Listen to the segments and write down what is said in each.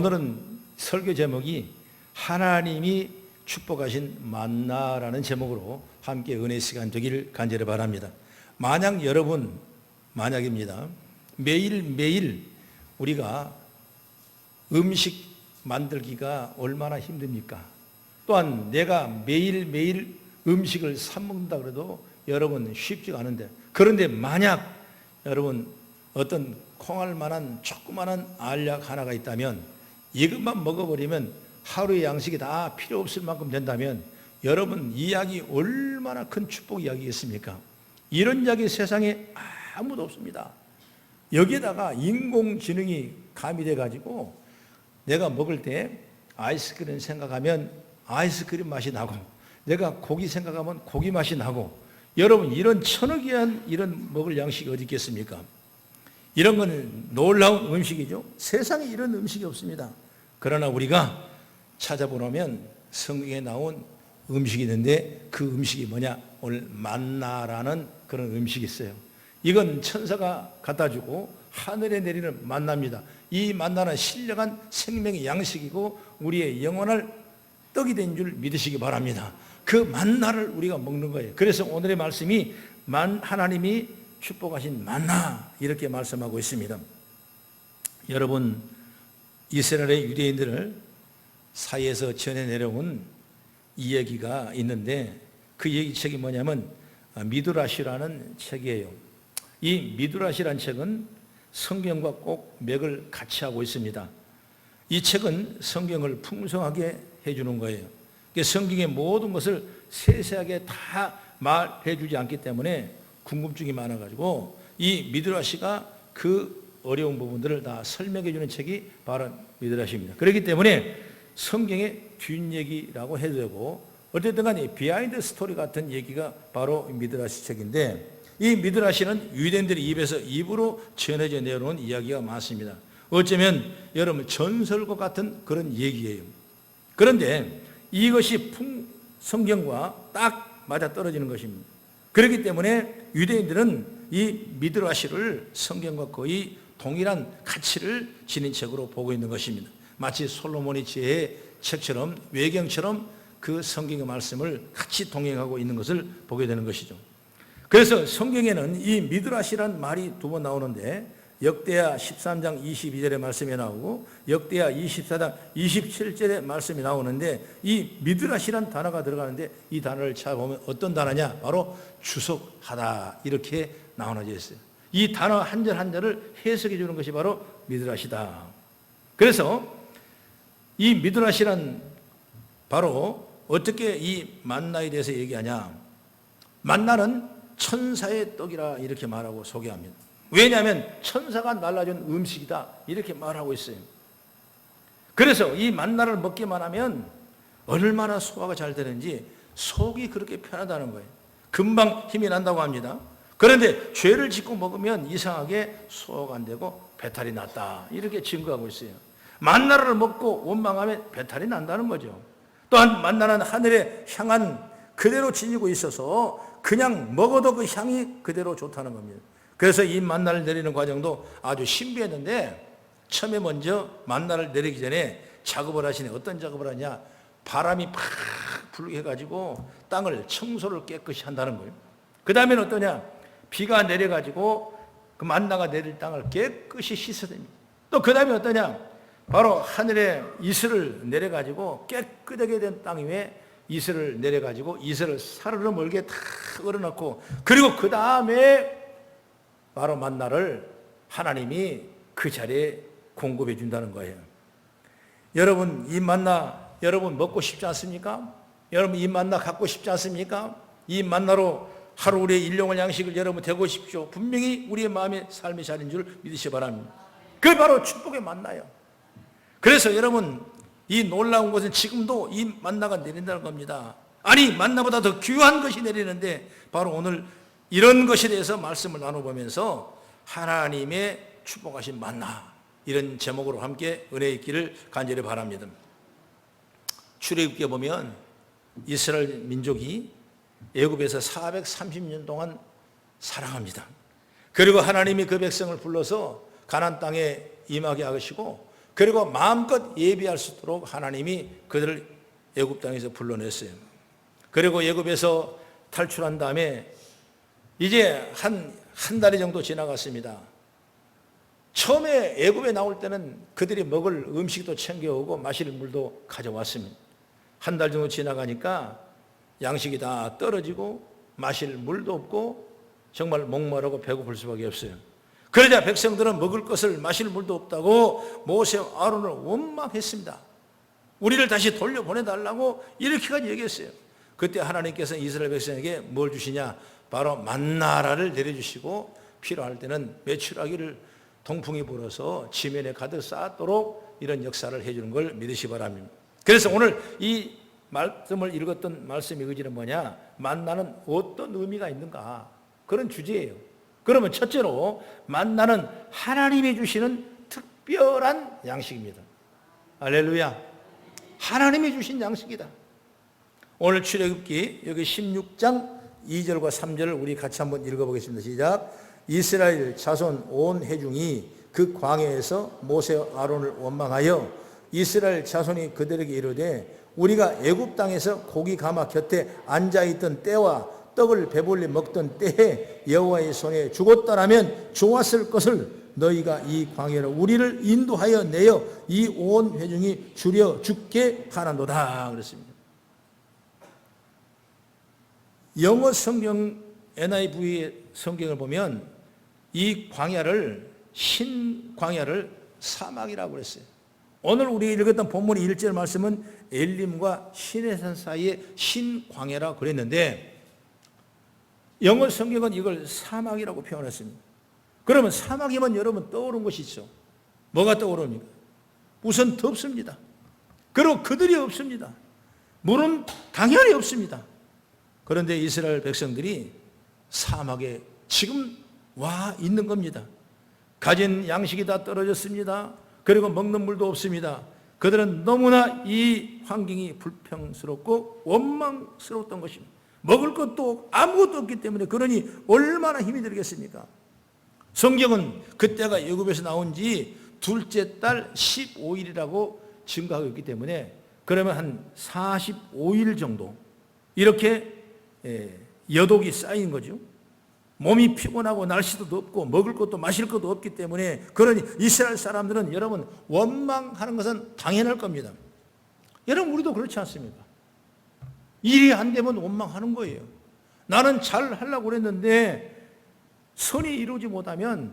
오늘은 설교 제목이 하나님이 축복하신 만나라는 제목으로 함께 은혜 시간 되기를 간절히 바랍니다. 만약입니다. 매일매일 우리가 음식 만들기가 얼마나 힘듭니까? 또한 내가 매일매일 음식을 사 먹는다 그래도 여러분 쉽지가 않은데, 그런데 만약 여러분 어떤 콩알만한 조그만한 알약 하나가 있다면, 이것만 먹어버리면 하루의 양식이 다 필요 없을 만큼 된다면 여러분 이 약이 얼마나 큰 축복 이야기겠습니까? 이런 약이 세상에 아무도 없습니다. 여기에다가 인공지능이 가미돼 가지고 내가 먹을 때 아이스크림 생각하면 아이스크림 맛이 나고, 내가 고기 생각하면 고기 맛이 나고, 여러분 이런 천억이한 이런 먹을 양식이 어디 있겠습니까? 이런 건 놀라운 음식이죠. 세상에 이런 음식이 없습니다. 그러나 우리가 찾아보면 성경에 나온 음식이 있는데, 그 음식이 뭐냐? 오늘 만나라는 그런 음식이 있어요. 이건 천사가 갖다 주고 하늘에 내리는 만나입니다. 이 만나는 신령한 생명의 양식이고 우리의 영원할 떡이 된 줄 믿으시기 바랍니다. 그 만나를 우리가 먹는 거예요. 그래서 오늘의 말씀이 하나님이 축복하신 만나, 이렇게 말씀하고 있습니다. 여러분, 이스라엘의 유대인들을 사이에서 전해 내려온 이야기가 있는데, 그 얘기책이 뭐냐면 미드라시라는 책이에요. 이 미드라시라는 책은 성경과 꼭 맥을 같이 하고 있습니다. 이 책은 성경을 풍성하게 해주는 거예요. 성경의 모든 것을 세세하게 다 말해 주지 않기 때문에 궁금증이 많아가지고 이 미드라시가 그 어려운 부분들을 다 설명해 주는 책이 바로 미드라시입니다. 그렇기 때문에 성경의 뒷얘기라고 해도 되고, 어쨌든 간에 비하인드 스토리 같은 얘기가 바로 미드라시 책인데, 이 미드라시는 유대인들의 입에서 입으로 전해져 내려온 이야기가 많습니다. 어쩌면 여러분 전설과 같은 그런 얘기예요. 그런데 이것이 성경과 딱 맞아떨어지는 것입니다. 그렇기 때문에 유대인들은 이 미드라시를 성경과 거의 동일한 가치를 지닌 책으로 보고 있는 것입니다. 마치 솔로몬의 지혜의 책처럼, 외경처럼 그 성경의 말씀을 같이 동행하고 있는 것을 보게 되는 것이죠. 그래서 성경에는 이 미드라시란 말이 두 번 나오는데, 역대하 13장 22절의 말씀이 나오고 역대하 24장 27절의 말씀이 나오는데, 이 미드라시란 단어가 들어가는데 이 단어를 찾아보면 어떤 단어냐? 바로 주석하다, 이렇게 나오어져 있어요. 이 단어 한 절 한 절을 해석해 주는 것이 바로 미드라시다. 그래서 이 미드라시란 바로 어떻게 이 만나에 대해서 얘기하냐? 만나는 천사의 떡이라 이렇게 말하고 소개합니다. 왜냐하면 천사가 날라준 음식이다, 이렇게 말하고 있어요. 그래서 이 만나를 먹기만 하면 얼마나 소화가 잘 되는지 속이 그렇게 편하다는 거예요. 금방 힘이 난다고 합니다. 그런데 죄를 짓고 먹으면 이상하게 소화가 안 되고 배탈이 났다, 이렇게 증거하고 있어요. 만나를 먹고 원망하면 배탈이 난다는 거죠. 또한 만나는 하늘에 향한 그대로 지니고 있어서 그냥 먹어도 그 향이 그대로 좋다는 겁니다. 그래서 이 만나를 내리는 과정도 아주 신비했는데, 처음에 먼저 만나를 내리기 전에 작업을 하시네. 어떤 작업을 하냐? 바람이 팍 불게 해가지고 땅을 청소를 깨끗이 한다는 거예요. 그 다음에는 어떠냐? 비가 내려가지고 그 만나가 내릴 땅을 깨끗이 씻어냅니다. 또 그 다음에 어떠냐? 바로 하늘에 이슬을 내려가지고 깨끗하게 된 땅 위에 이슬을 내려가지고 이슬을 사르르 멀게 다 얼어놓고, 그리고 그 다음에 바로 만나를 하나님이 그 자리에 공급해 준다는 거예요. 여러분 이 만나 여러분 먹고 싶지 않습니까? 여러분 이 만나 갖고 싶지 않습니까? 이 만나로 하루 우리의 일용할 양식을 여러분 되고 싶죠. 분명히 우리의 마음의 삶의 자리인 줄 믿으시기 바랍니다. 그게 바로 축복의 만나예요. 그래서 여러분 이 놀라운 것은 지금도 이 만나가 내린다는 겁니다. 아니 만나보다 더 귀한 것이 내리는데, 바로 오늘 이런 것에 대해서 말씀을 나눠보면서 하나님의 축복하신 만나, 이런 제목으로 함께 은혜 있기를 간절히 바랍니다. 출애굽기에 보면 이스라엘 민족이 애굽에서 430년 동안 살아갑니다. 그리고 하나님이 그 백성을 불러서 가나안 땅에 임하게 하시고, 그리고 마음껏 예비할 수 있도록 하나님이 그들을 애굽 땅에서 불러냈어요. 그리고 애굽에서 탈출한 다음에 이제 한 달이 정도 지나갔습니다. 처음에 애굽에 나올 때는 그들이 먹을 음식도 챙겨오고 마실 물도 가져왔습니다. 한 달 정도 지나가니까 양식이 다 떨어지고 마실 물도 없고 정말 목마르고 배고플 수밖에 없어요. 그러자 백성들은 먹을 것을 마실 물도 없다고 모세와 아론을 원망했습니다. 우리를 다시 돌려보내달라고 이렇게까지 얘기했어요. 그때 하나님께서 이스라엘 백성에게 뭘 주시냐? 바로 만나라를 내려주시고 필요할 때는 메추라기를 동풍이 불어서 지면에 가득 쌓도록 이런 역사를 해주는 걸 믿으시 바랍니다. 그래서 오늘 이 말씀을 읽었던 말씀의 의지는 뭐냐? 만나는 어떤 의미가 있는가? 그런 주제예요. 그러면 첫째로 만나는 하나님이 주시는 특별한 양식입니다. 할렐루야. 하나님이 주신 양식이다. 오늘 출애굽기 여기 16장 2절과 3절을 우리 같이 한번 읽어보겠습니다. 시작. 이스라엘 자손 온 회중이 그 광야에서 모세와 아론을 원망하여 이스라엘 자손이 그들에게 이르되 우리가 애굽 땅에서 고기 가마 곁에 앉아있던 때와 떡을 배불리 먹던 때에 여호와의 손에 죽었더라면 좋았을 것을 너희가 이 광야로 우리를 인도하여 내어 이 온 회중이 줄여 죽게 하나도다 그랬습니다. 영어 성경 NIV 성경을 보면 이 광야를 신광야를 사막이라고 그랬어요. 오늘 우리 읽었던 본문의 1절 말씀은 엘림과 시내산 사이의 신광야라고 그랬는데 영어 성경은 이걸 사막이라고 표현했습니다. 그러면 사막이면 여러분 떠오른 것이 있죠. 뭐가 떠오릅니까? 우선 덥습니다. 그리고 그들이 없습니다. 물은 당연히 없습니다. 그런데 이스라엘 백성들이 사막에 지금 와 있는 겁니다. 가진 양식이 다 떨어졌습니다. 그리고 먹는 물도 없습니다. 그들은 너무나 이 환경이 불평스럽고 원망스러웠던 것입니다. 먹을 것도 아무것도 없기 때문에 그러니 얼마나 힘이 들겠습니까? 성경은 그때가 애굽에서 나온 지 둘째 달 15일이라고 증거하고 있기 때문에 그러면 한 45일 정도 이렇게 여독이 쌓인 거죠. 몸이 피곤하고 날씨도 덥고 먹을 것도 마실 것도 없기 때문에 그러니 이스라엘 사람들은 여러분 원망하는 것은 당연할 겁니다. 여러분 우리도 그렇지 않습니까? 일이 안 되면 원망하는 거예요. 나는 잘 하려고 그랬는데 선이 이루어지지 못하면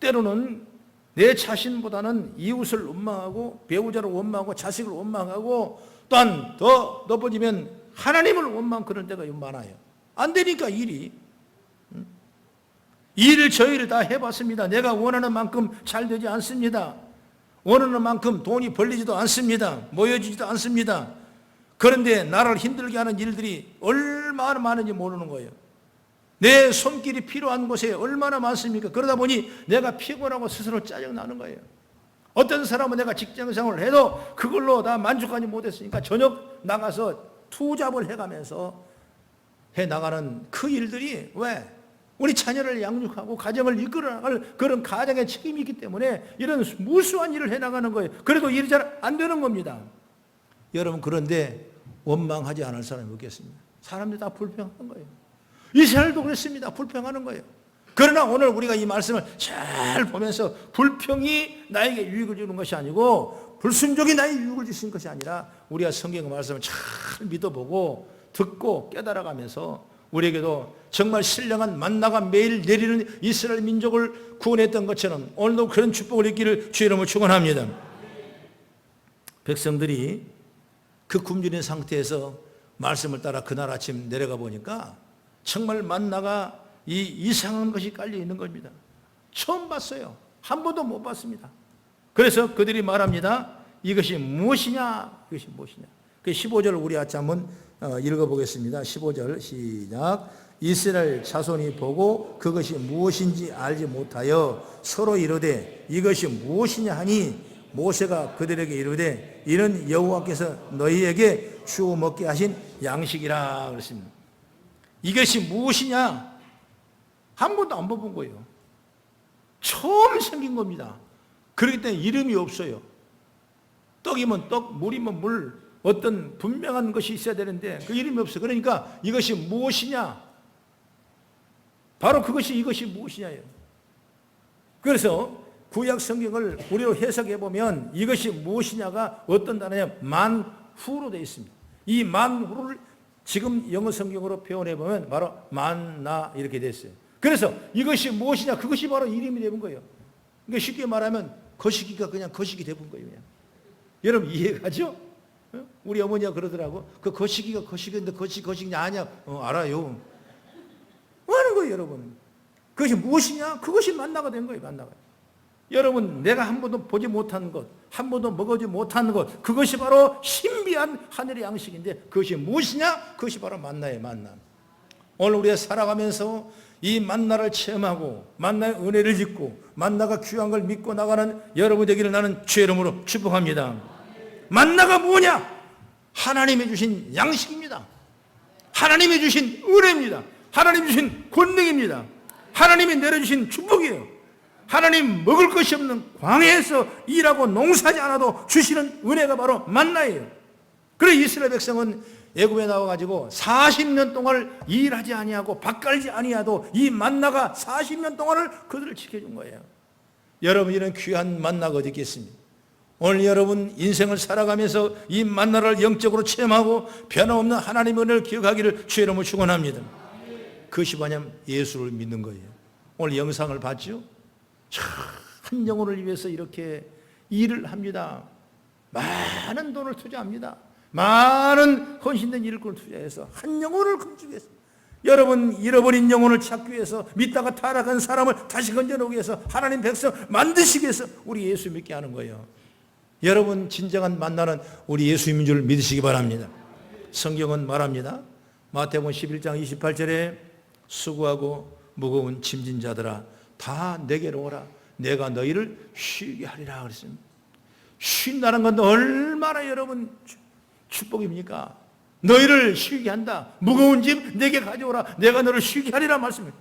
때로는 내 자신보다는 이웃을 원망하고 배우자를 원망하고 자식을 원망하고 또한 더 높아지면 하나님을 원망 그런 때가 많아요. 안 되니까 일이. 일을 저희를 다 해봤습니다. 내가 원하는 만큼 잘 되지 않습니다. 원하는 만큼 돈이 벌리지도 않습니다. 모여지지도 않습니다. 그런데 나를 힘들게 하는 일들이 얼마나 많은지 모르는 거예요. 내 손길이 필요한 곳에 얼마나 많습니까? 그러다 보니 내가 피곤하고 스스로 짜증나는 거예요. 어떤 사람은 내가 직장생활을 해도 그걸로 다 만족하지 못했으니까 저녁 나가서 투잡을 해가면서 해나가는 그 일들이 왜? 우리 자녀를 양육하고 가정을 이끌어나갈 그런 가정의 책임이 있기 때문에 이런 무수한 일을 해나가는 거예요. 그래도 일이 잘 안 되는 겁니다. 여러분 그런데 원망하지 않을 사람이 없겠습니다. 사람들이 다 불평하는 거예요. 이스라엘도 그랬습니다. 불평하는 거예요. 그러나 오늘 우리가 이 말씀을 잘 보면서 불평이 나에게 유익을 주는 것이 아니고 불순종이 나에게 유익을 주시는 것이 아니라 우리가 성경의 말씀을 잘 믿어보고 듣고 깨달아가면서 우리에게도 정말 신령한 만나가 매일 내리는 이스라엘 민족을 구원했던 것처럼 오늘도 그런 축복을 있기를 주의 이름으로 축원합니다. 백성들이 그 굶주린 상태에서 말씀을 따라 그날 아침 내려가 보니까 정말 만나가 이 이상한 것이 깔려 있는 겁니다. 처음 봤어요. 한 번도 못 봤습니다. 그래서 그들이 말합니다. 이것이 무엇이냐? 이것이 무엇이냐? 그 15절을 우리 같이 한번 읽어보겠습니다. 15절 시작. 이스라엘 자손이 보고 그것이 무엇인지 알지 못하여 서로 이르되 이것이 무엇이냐 하니 모세가 그들에게 이르되 이는 여호와께서 너희에게 주어 먹게 하신 양식이라 그랬습니다. 이것이 무엇이냐? 한 번도 안 먹은 거예요. 처음 생긴 겁니다. 그렇기 때문에 이름이 없어요. 떡이면 떡, 물이면 물, 어떤 분명한 것이 있어야 되는데 그 이름이 없어. 그러니까 이것이 무엇이냐? 바로 이것이 무엇이냐예요. 그래서 구약 성경을 우리로 해석해 보면 이것이 무엇이냐가 어떤 단어냐? 만후로 되어 있습니다. 이 만후를 지금 영어 성경으로 표현해 보면 바로 만나 이렇게 됐어요. 그래서 이것이 무엇이냐? 그것이 바로 이름이 되는 거예요. 그러니까 쉽게 말하면 거시기가 그냥 거시기 되는 거예요. 그냥. 여러분 이해가죠? 우리 어머니가 그러더라고. 그 거시기가 거시기인데 거시기냐 아니야? 알아요. 뭐 하는 거예요, 여러분? 그것이 무엇이냐? 그것이 만나가 된 거예요, 만나가. 여러분, 내가 한 번도 보지 못한 것, 한 번도 먹어지 못한 것, 그것이 바로 신비한 하늘의 양식인데 그것이 무엇이냐? 그것이 바로 만나예요, 만나. 오늘 우리가 살아가면서 이 만나를 체험하고 만나의 은혜를 짓고 만나가 귀한 걸 믿고 나가는 여러분 되기를 나는 주의 이름으로 축복합니다. 만나가 뭐냐? 하나님이 주신 양식입니다. 하나님이 주신 은혜입니다. 하나님이 주신 권능입니다. 하나님이 내려주신 축복이에요. 하나님 먹을 것이 없는 광야에서 일하고 농사하지 않아도 주시는 은혜가 바로 만나예요. 그래 이스라엘 백성은 애굽에 나와가지고 40년 동안을 일하지 아니하고 밥 갈지 아니하도 이 만나가 40년 동안을 그들을 지켜준 거예요. 여러분 이런 귀한 만나가 어디 있겠습니까? 오늘 여러분 인생을 살아가면서 이 만나를 영적으로 체험하고 변함없는 하나님의 은혜를 기억하기를 주의 이름으로 축원합니다. 그것이 뭐냐면 예수를 믿는 거예요. 오늘 영상을 봤죠? 한 영혼을 위해서 이렇게 일을 합니다. 많은 돈을 투자합니다. 많은 헌신된 일꾼을 투자해서 한 영혼을 건지기 위해서, 여러분 잃어버린 영혼을 찾기 위해서, 믿다가 타락한 사람을 다시 건져놓기 위해서, 하나님 백성 만드시기 위해서 우리 예수 믿게 하는 거예요. 여러분 진정한 만나는 우리 예수님인 줄 믿으시기 바랍니다. 성경은 말합니다. 마태복음 11장 28절에 수고하고 무거운 짐진 자들아 다 내게로 오라 내가 너희를 쉬게 하리라 그랬습니다. 쉰다는 건 얼마나 여러분 축복입니까? 너희를 쉬게 한다. 무거운 짐 내게 가져오라 내가 너를 쉬게 하리라 말씀입니다.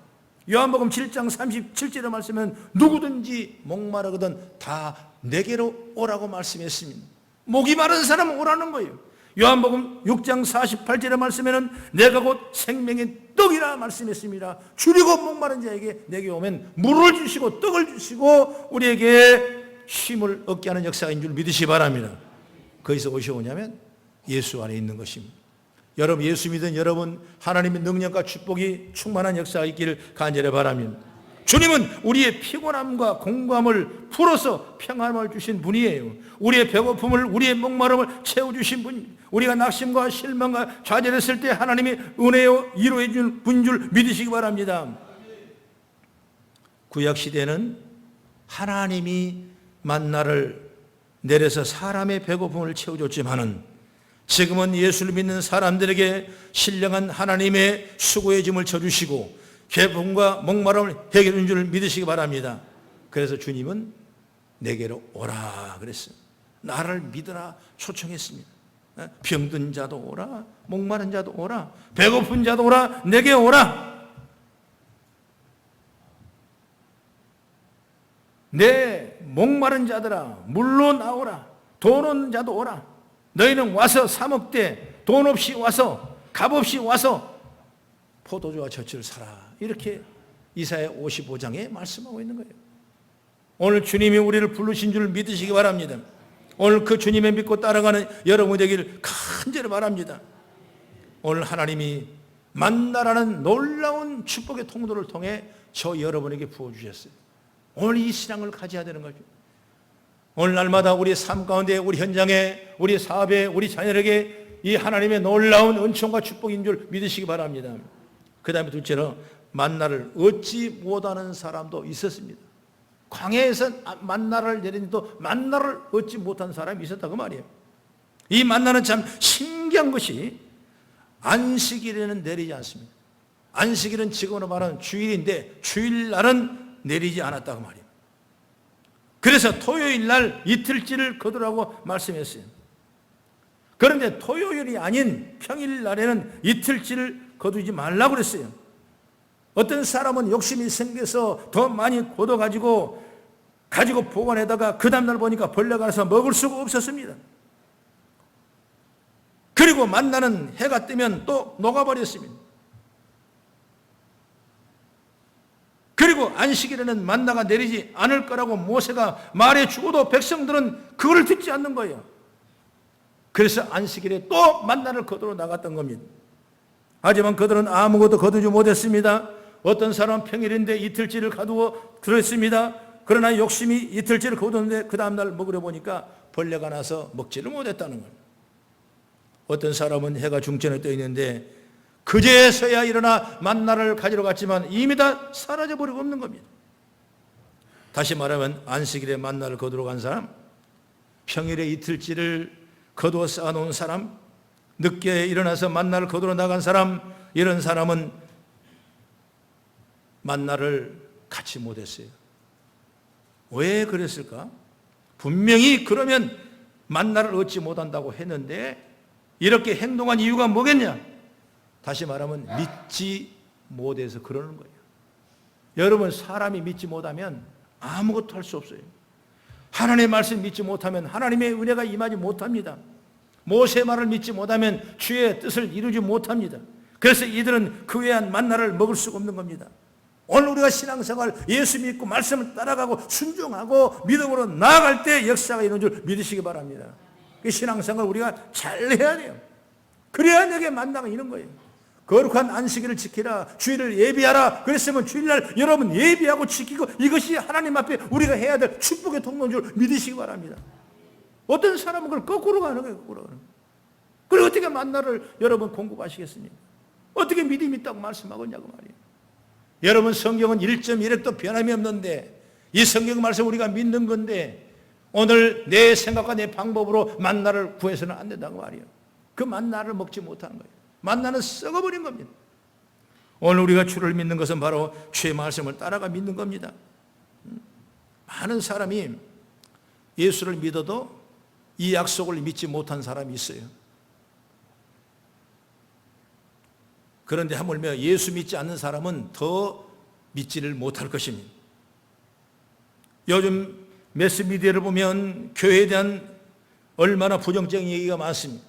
요한복음 7장 37절의 말씀은 누구든지 목마르거든 다 내게로 오라고 말씀했습니다. 목이 마른 사람은 오라는 거예요. 요한복음 6장 48절의 말씀에는 내가 곧 생명의 떡이라 말씀했습니다. 줄이고 목마른 자에게 내게 오면 물을 주시고 떡을 주시고 우리에게 쉼을 얻게 하는 역사인 줄 믿으시기 바랍니다. 거기서 무엇이 오냐면 예수 안에 있는 것입니다. 여러분 예수 믿은 여러분 하나님의 능력과 축복이 충만한 역사가 있기를 간절히 바랍니다. 주님은 우리의 피곤함과 공감을 풀어서 평안을 주신 분이에요. 우리의 배고픔을 우리의 목마름을 채워주신 분입니다. 우리가 낙심과 실망과 좌절했을 때 하나님이 은혜요 위로해 줄 분인 줄 믿으시기 바랍니다. 구약시대는 하나님이 만나를 내려서 사람의 배고픔을 채워줬지만은 지금은 예수를 믿는 사람들에게 신령한 하나님의 수고의 짐을 져주시고 배고픔과 목마름을 해결해 준 줄 믿으시기 바랍니다. 그래서 주님은 내게로 오라 그랬어요. 나를 믿으라 초청했습니다. 병든 자도 오라, 목마른 자도 오라, 배고픈 자도 오라, 내게 오라. 내 목마른 자들아 물로 나오라. 돈 없는 자도 오라. 너희는 와서 사 먹되 돈 없이 와서 값 없이 와서 포도주와 젖을 사라. 이렇게 이사야 55장에 말씀하고 있는 거예요. 오늘 주님이 우리를 부르신 줄 믿으시기 바랍니다. 오늘 그 주님의 믿고 따라가는 여러분 되기를 간절히 바랍니다. 오늘 하나님이 만나라는 놀라운 축복의 통로를 통해 저 여러분에게 부어주셨어요. 오늘 이 신앙을 가져야 되는 거죠. 오늘 날마다 우리의 삶 가운데 우리 현장에 우리 사업에 우리 자녀에게 이 하나님의 놀라운 은총과 축복인 줄 믿으시기 바랍니다. 그 다음에 둘째로 만나를 얻지 못하는 사람도 있었습니다. 광야에서 만나를 내리는데도 만나를 얻지 못한 사람이 있었다고 말이에요. 이 만나는 참 신기한 것이 안식일에는 내리지 않습니다. 안식일은 지금으로 말하는 주일인데 주일날은 내리지 않았다고 말이에요. 그래서 토요일날 이틀째를 거두라고 말씀했어요. 그런데 토요일이 아닌 평일날에는 이틀째를 거두지 말라고 그랬어요. 어떤 사람은 욕심이 생겨서 더 많이 걷어가지고 보관해다가 그 다음날 보니까 벌레가 나서 먹을 수가 없었습니다. 그리고 만나는 해가 뜨면 또 녹아버렸습니다. 그리고 안식일에는 만나가 내리지 않을 거라고 모세가 말해 주고도 백성들은 그거를 듣지 않는 거예요. 그래서 안식일에 또 만나를 거두러 나갔던 겁니다. 하지만 그들은 아무것도 거두지 못했습니다. 어떤 사람은 평일인데 이틀째를 가두어 들었습니다. 그러나 욕심이 이틀째를 거두는데 그 다음날 먹으려 보니까 벌레가 나서 먹지를 못했다는 거예요. 어떤 사람은 해가 중천에 떠 있는데 그제서야 일어나 만나를 가지러 갔지만 이미 다 사라져버리고 없는 겁니다. 다시 말하면 안식일에 만나를 거두러 간 사람, 평일에 이틀째를 거두어 쌓아놓은 사람, 늦게 일어나서 만나를 거두러 나간 사람, 이런 사람은 만나를 갖지 못했어요. 왜 그랬을까? 분명히 그러면 만나를 얻지 못한다고 했는데 이렇게 행동한 이유가 뭐겠냐? 다시 말하면 믿지 못해서 그러는 거예요. 여러분, 사람이 믿지 못하면 아무것도 할 수 없어요. 하나님의 말씀 믿지 못하면 하나님의 은혜가 임하지 못합니다. 모세의 말을 믿지 못하면 주의 뜻을 이루지 못합니다. 그래서 이들은 그 외한 만나를 먹을 수가 없는 겁니다. 오늘 우리가 신앙생활 예수 믿고 말씀을 따라가고 순종하고 믿음으로 나아갈 때 역사가 이루어진 줄 믿으시기 바랍니다. 그 신앙생활 우리가 잘 해야 돼요. 그래야 내게 만나가 있는 거예요. 거룩한 안식일을 지키라, 주일을 예비하라. 그랬으면 주일날 여러분 예비하고 지키고 이것이 하나님 앞에 우리가 해야 될 축복의 통로인 줄 믿으시기 바랍니다. 어떤 사람은 그걸 거꾸로 가는 거예요. 거꾸로 가는 거예요. 그리고 어떻게 만나를 여러분 공급하시겠습니까? 어떻게 믿음이 있다고 말씀하겠냐고 말이에요. 여러분, 성경은 1.1획도 변함이 없는데 이 성경 말씀 우리가 믿는 건데 오늘 내 생각과 내 방법으로 만나를 구해서는 안 된다고 말이에요. 그 만나를 먹지 못하는 거예요. 만나는 썩어버린 겁니다. 오늘 우리가 주를 믿는 것은 바로 주의 말씀을 따라가 믿는 겁니다. 많은 사람이 예수를 믿어도 이 약속을 믿지 못한 사람이 있어요. 그런데 하물며 예수 믿지 않는 사람은 더 믿지를 못할 것입니다. 요즘 매스미디어를 보면 교회에 대한 얼마나 부정적인 얘기가 많습니다.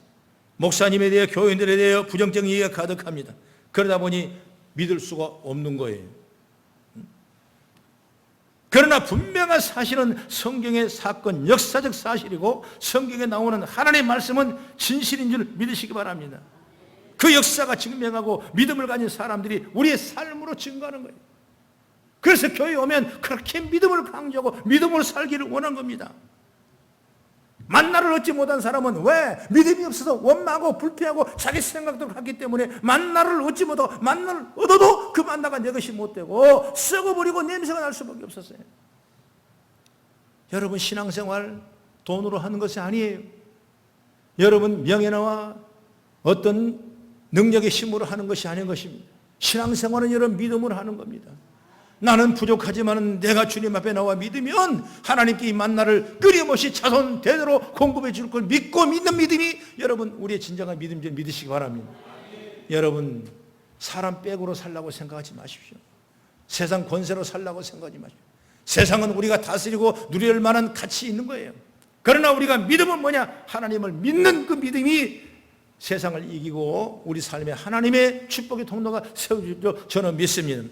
목사님에 대해 교인들에 대해 부정적인 얘기가 가득합니다. 그러다 보니 믿을 수가 없는 거예요. 그러나 분명한 사실은 성경의 사건, 역사적 사실이고 성경에 나오는 하나님의 말씀은 진실인 줄 믿으시기 바랍니다. 그 역사가 증명하고 믿음을 가진 사람들이 우리의 삶으로 증거하는 거예요. 그래서 교회에 오면 그렇게 믿음을 강조하고 믿음으로 살기를 원한 겁니다. 만나를 얻지 못한 사람은 왜? 믿음이 없어서 원망하고 불평하고 자기 생각대로 하기 때문에 만나를 얻지 못하고 만나를 얻어도 그 만나가 내 것이 못 되고 썩어버리고 냄새가 날 수밖에 없었어요. 여러분, 신앙생활 돈으로 하는 것이 아니에요. 여러분, 명예나와 어떤 능력의 힘으로 하는 것이 아닌 것입니다. 신앙생활은 여러분 믿음으로 하는 겁니다. 나는 부족하지만 내가 주님 앞에 나와 믿으면 하나님께 이 만나를 끊임없이 자손 대대로 공급해 줄 걸 믿고 믿는 믿음이 여러분 우리의 진정한 믿음인 줄 믿으시기 바랍니다. 여러분, 사람 백으로 살라고 생각하지 마십시오. 세상 권세로 살라고 생각하지 마십시오. 세상은 우리가 다스리고 누릴 만한 가치 있는 거예요. 그러나 우리가 믿음은 뭐냐? 하나님을 믿는 그 믿음이 세상을 이기고 우리 삶에 하나님의 축복의 통로가 세워질 줄 저는 믿습니다.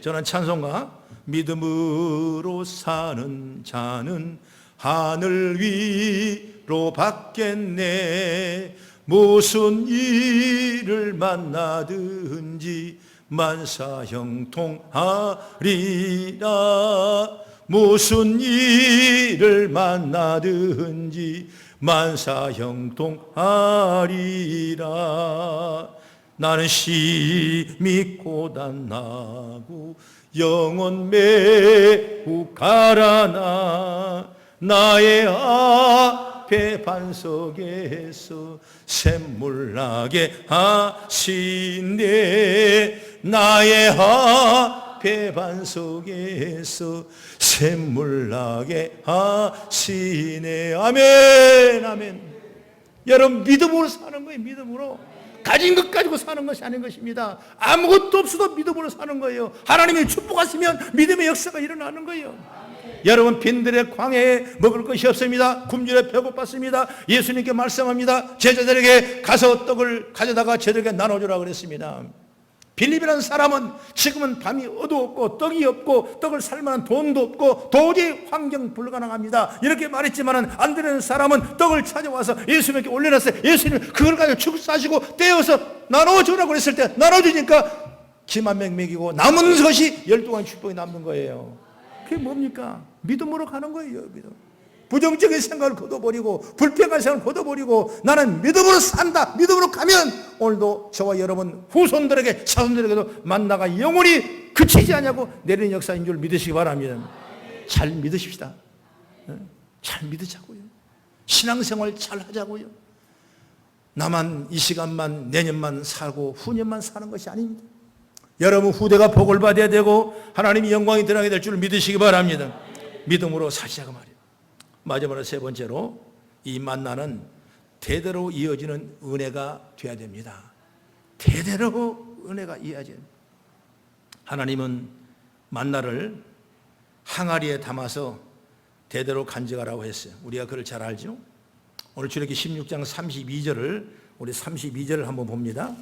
저는 찬송가 믿음으로 사는 자는 하늘 위로 받겠네. 무슨 일을 만나든지 만사형통하리라. 무슨 일을 만나든지 만사형통하리라. 나는 심히 고단하고 영혼 매우 가라나. 나의 앞에 반석에서 샘물나게 하시네. 나의 앞에 반석에서 샘물나게 하시네. 아멘, 아멘. 여러분, 믿음으로 사는 거예요. 믿음으로. 가진 것 가지고 사는 것이 아닌 것입니다. 아무것도 없어도 믿음으로 사는 거예요. 하나님이 축복하시면 믿음의 역사가 일어나는 거예요. 여러분, 빈들의 광야에 먹을 것이 없습니다. 굶주려 배고팠습니다. 예수님께 말씀합니다. 제자들에게 가서 떡을 가져다가 저들에게 나눠주라 그랬습니다. 빌립이라는 사람은 지금은 밤이 어두웠고 떡이 없고 떡을 살 만한 돈도 없고 도저히 환경 불가능합니다. 이렇게 말했지만 안드레라는 사람은 떡을 찾아와서 예수님께 올려놨어요. 예수님 그걸 가지고 축사하시고 떼어서 나눠주라고 그랬을 때 나눠주니까 기만명 먹이고 남은 것이 12가지 축복이 남는 거예요. 그게 뭡니까? 믿음으로 가는 거예요. 믿음. 부정적인 생각을 걷어버리고 불평한 생각을 걷어버리고 나는 믿음으로 산다. 믿음으로 가면 오늘도 저와 여러분 후손들에게 자손들에게도 만나가 영원히 그치지 않냐고 내리는 역사인 줄 믿으시기 바랍니다. 잘 믿으십시다. 잘 믿으자고요. 신앙생활 잘 하자고요. 나만 이 시간만 내년만 살고 후년만 사는 것이 아닙니다. 여러분 후대가 복을 받아야 되고 하나님이 영광이 드러나게 될 줄 믿으시기 바랍니다. 믿음으로 사시자고 말이에요. 마지막으로 세 번째로 이 만나는 대대로 이어지는 은혜가 되어야 됩니다. 대대로 은혜가 이어져야 됩니다. 하나님은 만나를 항아리에 담아서 대대로 간직하라고 했어요. 우리가 그걸 잘 알죠? 오늘 출애굽기 16장 32절을 우리 32절을 한번 봅니다.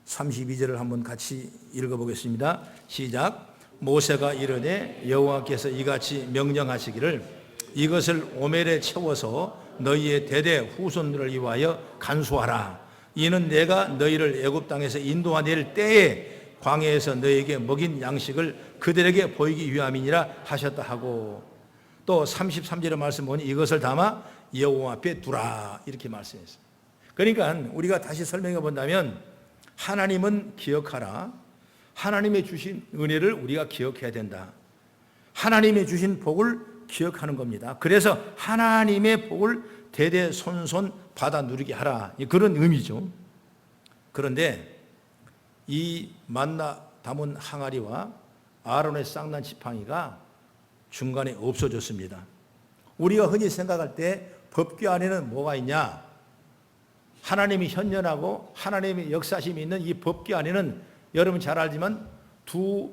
32절을 한번 같이 읽어보겠습니다. 시작. 모세가 이르되 여호와께서 이같이 명령하시기를 이것을 오멜에 채워서 너희의 대대 후손들을 위하여 간수하라. 이는 내가 너희를 애굽 땅에서 인도하낼 때에 광야에서 너희에게 먹인 양식을 그들에게 보이기 위함이니라 하셨다 하고 또 33절의 말씀 보니 이것을 담아 여호와 앞에 두라 이렇게 말씀했어요. 그러니까 우리가 다시 설명해 본다면 하나님은 기억하라. 하나님의 주신 은혜를 우리가 기억해야 된다. 하나님의 주신 복을 기억하는 겁니다. 그래서 하나님의 복을 대대손손 받아 누리게 하라. 그런 의미죠. 그런데 이 만나 담은 항아리와 아론의 쌍난 지팡이가 중간에 없어졌습니다. 우리가 흔히 생각할 때 법궤 안에는 뭐가 있냐? 하나님이 현존하고 하나님의 역사심이 있는 이 법궤 안에는 여러분 잘 알지만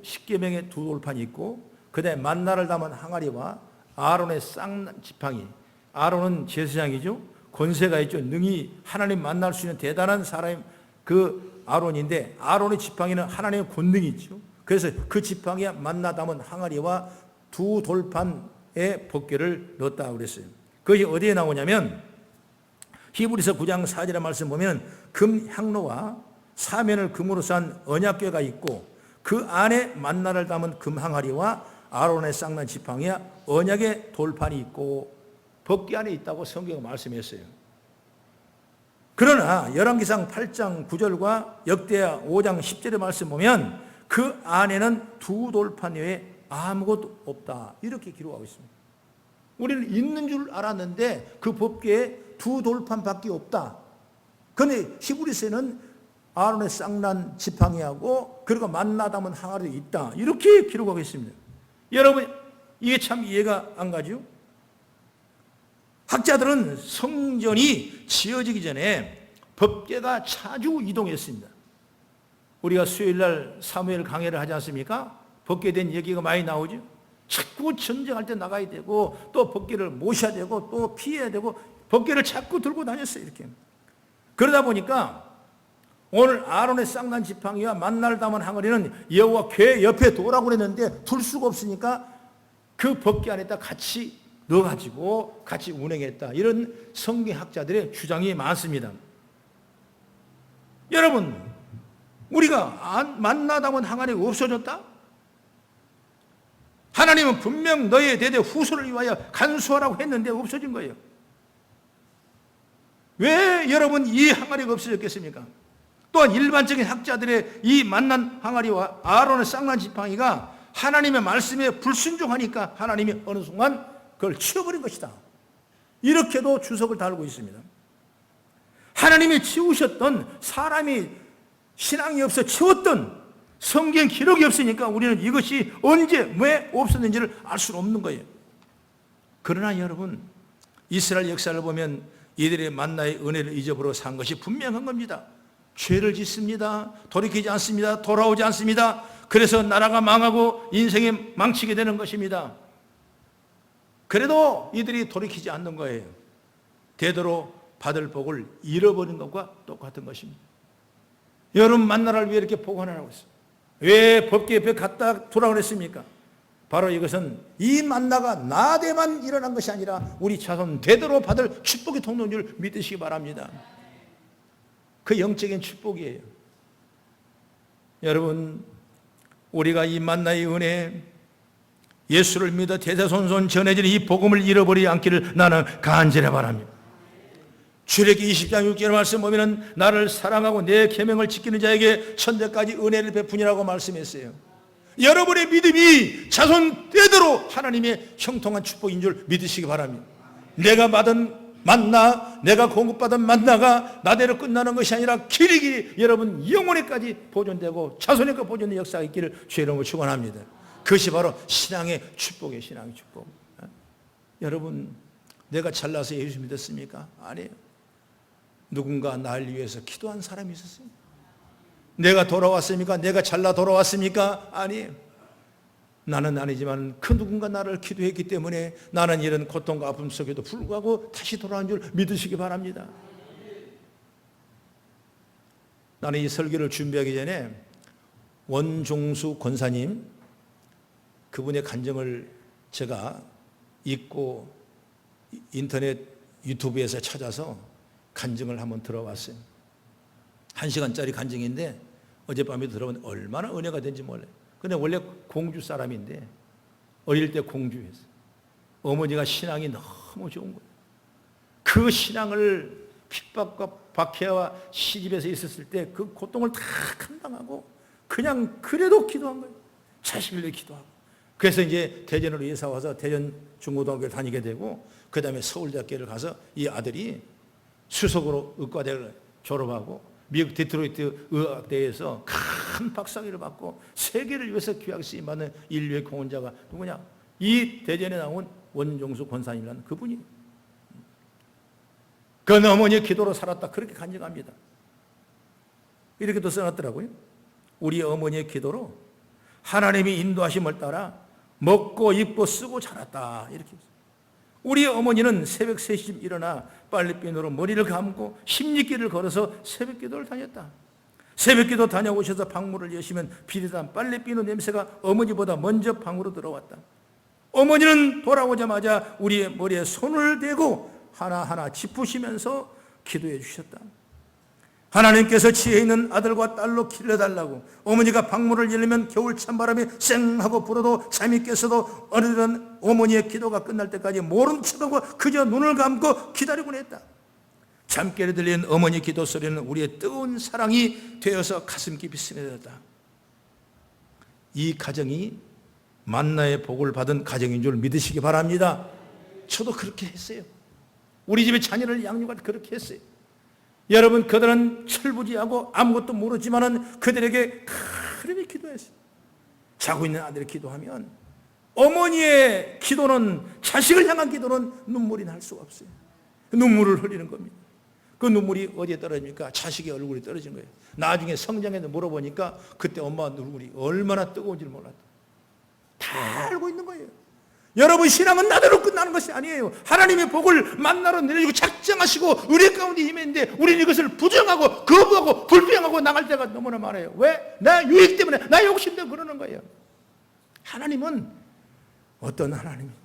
십계명의 두 돌판이 있고 그다음에 만나를 담은 항아리와 아론의 쌍난 지팡이. 아론은 제사장이죠. 권세가 있죠. 능히 하나님 만날 수 있는 대단한 사람 그 아론인데 아론의 지팡이는 하나님의 권능이 있죠. 그래서 그 지팡이에 만나 담은 항아리와 두 돌판의 법궤를 넣었다고 그랬어요. 그것이 어디에 나오냐면 히브리서 9장 4절의 말씀 보면 금 향로와 사면을 금으로 싼 언약궤가 있고 그 안에 만나를 담은 금 항아리와 아론의 쌍난 지팡이와 언약의 돌판이 있고 법궤 안에 있다고 성경은 말씀했어요. 그러나 열왕기상 8장 9절과 역대하 5장 10절의 말씀 보면 그 안에는 두 돌판 외에 아무것도 없다 이렇게 기록하고 있습니다. 우리는 있는 줄 알았는데 그 법궤에 두 돌판밖에 없다. 그런데 히브리서에는 아론의 쌍난 지팡이하고 그리고 만나 담은 항아리도 있다 이렇게 기록하고 있습니다. 여러분 이게 참 이해가 안 가죠? 학자들은 성전이 지어지기 전에 법궤가 자주 이동했습니다. 우리가 수요일날 사무엘 강해를 하지 않습니까? 법궤에 대한 얘기가 많이 나오죠. 자꾸 전쟁할 때 나가야 되고 또 법궤를 모셔야 되고 또 피해야 되고 법궤를 자꾸 들고 다녔어요. 이렇게. 그러다 보니까 오늘 아론의 쌍난 지팡이와 만나를 담은 항아리는 여호와 궤 옆에 두라고 그랬는데 둘 수가 없으니까 그 법궤 안에다 같이 넣어가지고 같이 운행했다. 이런 성경학자들의 주장이 많습니다. 여러분, 우리가 만나 담은 항아리가 없어졌다? 하나님은 분명 너의 대대 후손을 위하여 간수하라고 했는데 없어진 거예요. 왜 여러분 이 항아리가 없어졌겠습니까? 또한 일반적인 학자들의 이 만난 항아리와 아론의 쌍난 지팡이가 하나님의 말씀에 불순종하니까 하나님이 어느 순간 그걸 치워버린 것이다. 이렇게도 주석을 달고 있습니다. 하나님이 치우셨던 사람이 신앙이 없어 치웠던 성경 기록이 없으니까 우리는 이것이 언제 왜 없었는지를 알 수는 없는 거예요. 그러나 여러분 이스라엘 역사를 보면 이들의 만나의 은혜를 잊어버려 산 것이 분명한 겁니다. 죄를 짓습니다. 돌이키지 않습니다. 돌아오지 않습니다. 그래서 나라가 망하고 인생이 망치게 되는 것입니다. 그래도 이들이 돌이키지 않는 거예요. 되도록 받을 복을 잃어버린 것과 똑같은 것입니다. 여러분 만나를 왜 이렇게 복원하라고 했어요? 왜 법계 옆에 갔다 돌아오라 했습니까? 바로 이것은 이 만나가 나대만 일어난 것이 아니라 우리 자손 되도록 받을 축복의 통로인 줄 믿으시기 바랍니다. 그 영적인 축복이에요. 여러분, 우리가 이 만나의 은혜, 예수를 믿어 대대손손 전해지는 이 복음을 잃어버리지 않기를 나는 간절히 바랍니다. 출애굽기 20장 6절 말씀 보면은 나를 사랑하고 내 계명을 지키는 자에게 천대까지 은혜를 베푸니라고 말씀했어요. 여러분의 믿음이 자손 되도록 하나님의 형통한 축복인 줄 믿으시기 바랍니다. 내가 받은 만나, 내가 공급받은 만나가 나대로 끝나는 것이 아니라 길이길이 여러분 영원히까지 보존되고 자손에게 보존의 역사가 있기를 주의 이름으로 축원합니다. 그것이 바로 신앙의 축복이에요. 신앙의 축복. 여러분, 내가 잘나서 예수 믿었습니까? 아니에요. 누군가 나를 위해서 기도한 사람이 있었어요. 내가 돌아왔습니까? 내가 잘나 돌아왔습니까? 아니에요. 나는 아니지만 그 누군가 나를 기도했기 때문에 나는 이런 고통과 아픔 속에도 불구하고 다시 돌아온 줄 믿으시기 바랍니다. 나는 이 설교를 준비하기 전에 원종수 권사님, 그분의 간증을 제가 읽고 인터넷 유튜브에서 찾아서 간증을 한번 들어봤어요. 1시간짜리 간증인데 어젯밤에 들어보니 얼마나 은혜가 된지 몰라요. 근데 원래 공주 사람인데 어릴 때 공주였어요. 어머니가 신앙이 너무 좋은 거예요. 그 신앙을 핍박과 박해와 시집에서 있었을 때 그 고통을 다 감당하고 그냥 그래도 기도한 거예요. 자식을 위해 기도하고. 그래서 이제 대전으로 이사 와서 대전 중고등학교를 다니게 되고 그 다음에 서울대학교를 가서 이 아들이 수석으로 의과대를 졸업하고 미국 디트로이트 의학대에서 큰 박사학위를 받고 세계를 위해서 귀하게 쓰임받는 인류의 공헌자가 누구냐? 이 대전에 나온 원종수 권사님이라는 그분이. 그 어머니의 기도로 살았다. 그렇게 간증합니다. 이렇게도 써놨더라고요. 우리 어머니의 기도로 하나님이 인도하심을 따라 먹고 입고 쓰고 자랐다. 이렇게. 우리 어머니는 새벽 3시쯤 일어나 빨래비누로 머리를 감고 16길을 걸어서 새벽기도를 다녔다. 새벽기도 다녀오셔서 방문을 여시면 비릿한 빨래비누 냄새가 어머니보다 먼저 방으로 들어왔다. 어머니는 돌아오자마자 우리의 머리에 손을 대고 하나하나 짚으시면서 기도해 주셨다. 하나님께서 지혜 있는 아들과 딸로 길러달라고 어머니가 방문을 열리면 겨울 찬바람이 쌩하고 불어도 잠이 깼어도 어느덧 어머니의 기도가 끝날 때까지 모른 척하고 그저 눈을 감고 기다리곤 했다. 잠결에 들리는 어머니 기도 소리는 우리의 뜨거운 사랑이 되어서 가슴 깊이 스며들었다. 이 가정이 만나의 복을 받은 가정인 줄 믿으시기 바랍니다. 저도 그렇게 했어요. 우리 집에 자녀를 양육할 때 그렇게 했어요. 여러분, 그들은 철부지하고 아무것도 모르지만은 그들에게 그렇게 기도했어요. 자고 있는 아들이 기도하면 어머니의 기도는, 자식을 향한 기도는 눈물이 날 수가 없어요. 눈물을 흘리는 겁니다. 그 눈물이 어디에 떨어집니까? 자식의 얼굴에 떨어진 거예요. 나중에 성장해서 물어보니까 그때 엄마 얼굴이 얼마나 뜨거운지를 몰랐다. 다 알고 있는 거예요. 여러분, 신앙은 나대로 끝나는 것이 아니에요. 하나님의 복을 만나러 내려주고 작정하시고 은혜 가운데 임했는데 우리는 이것을 부정하고 거부하고 불평하고 나갈 때가 너무나 많아요. 왜? 나 유익 때문에, 나 욕심 때문에 그러는 거예요. 하나님은 어떤 하나님이에요?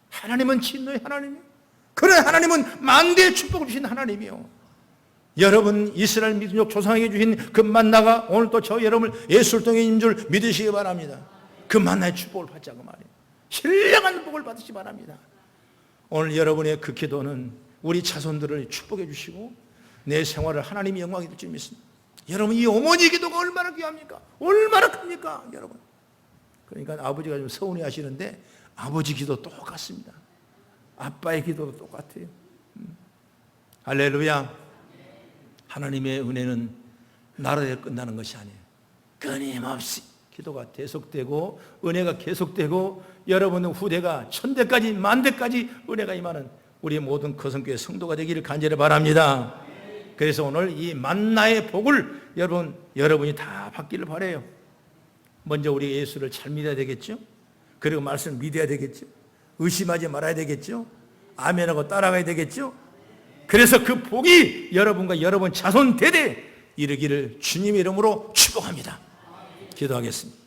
하나님은 진노의 하나님이에요. 그래, 하나님은 만대의 축복을 주신 하나님이에요. 여러분, 이스라엘 민족 조상에게 주신 그 만나가 오늘 또 저 여러분을 예수를 통해 있는 줄 믿으시기 바랍니다. 그 만나의 축복을 받자고 말이에요. 신령한 복을 받으시기 바랍니다. 오늘 여러분의 그 기도는 우리 자손들을 축복해 주시고 내 생활을 하나님이 영광이 될 줄 믿습니다. 여러분, 이 어머니 기도가 얼마나 귀합니까? 얼마나 큽니까? 여러분, 그러니까 아버지가 좀 서운해 하시는데 아버지 기도 똑같습니다. 아빠의 기도도 똑같아요. 할렐루야. 하나님의 은혜는 나라에 끝나는 것이 아니에요. 끊임없이 기도가 계속되고 은혜가 계속되고 여러분의 후대가 천대까지 만대까지 은혜가 임하는 우리 모든 거성교회 성도가 되기를 간절히 바랍니다. 그래서 오늘 이 만나의 복을 여러분이 다 받기를 바라요. 먼저 우리 예수를 잘 믿어야 되겠죠. 그리고 말씀을 믿어야 되겠죠. 의심하지 말아야 되겠죠? 아멘하고 따라가야 되겠죠? 그래서 그 복이 여러분과 여러분 자손 대대 이르기를 주님의 이름으로 축복합니다. 기도하겠습니다.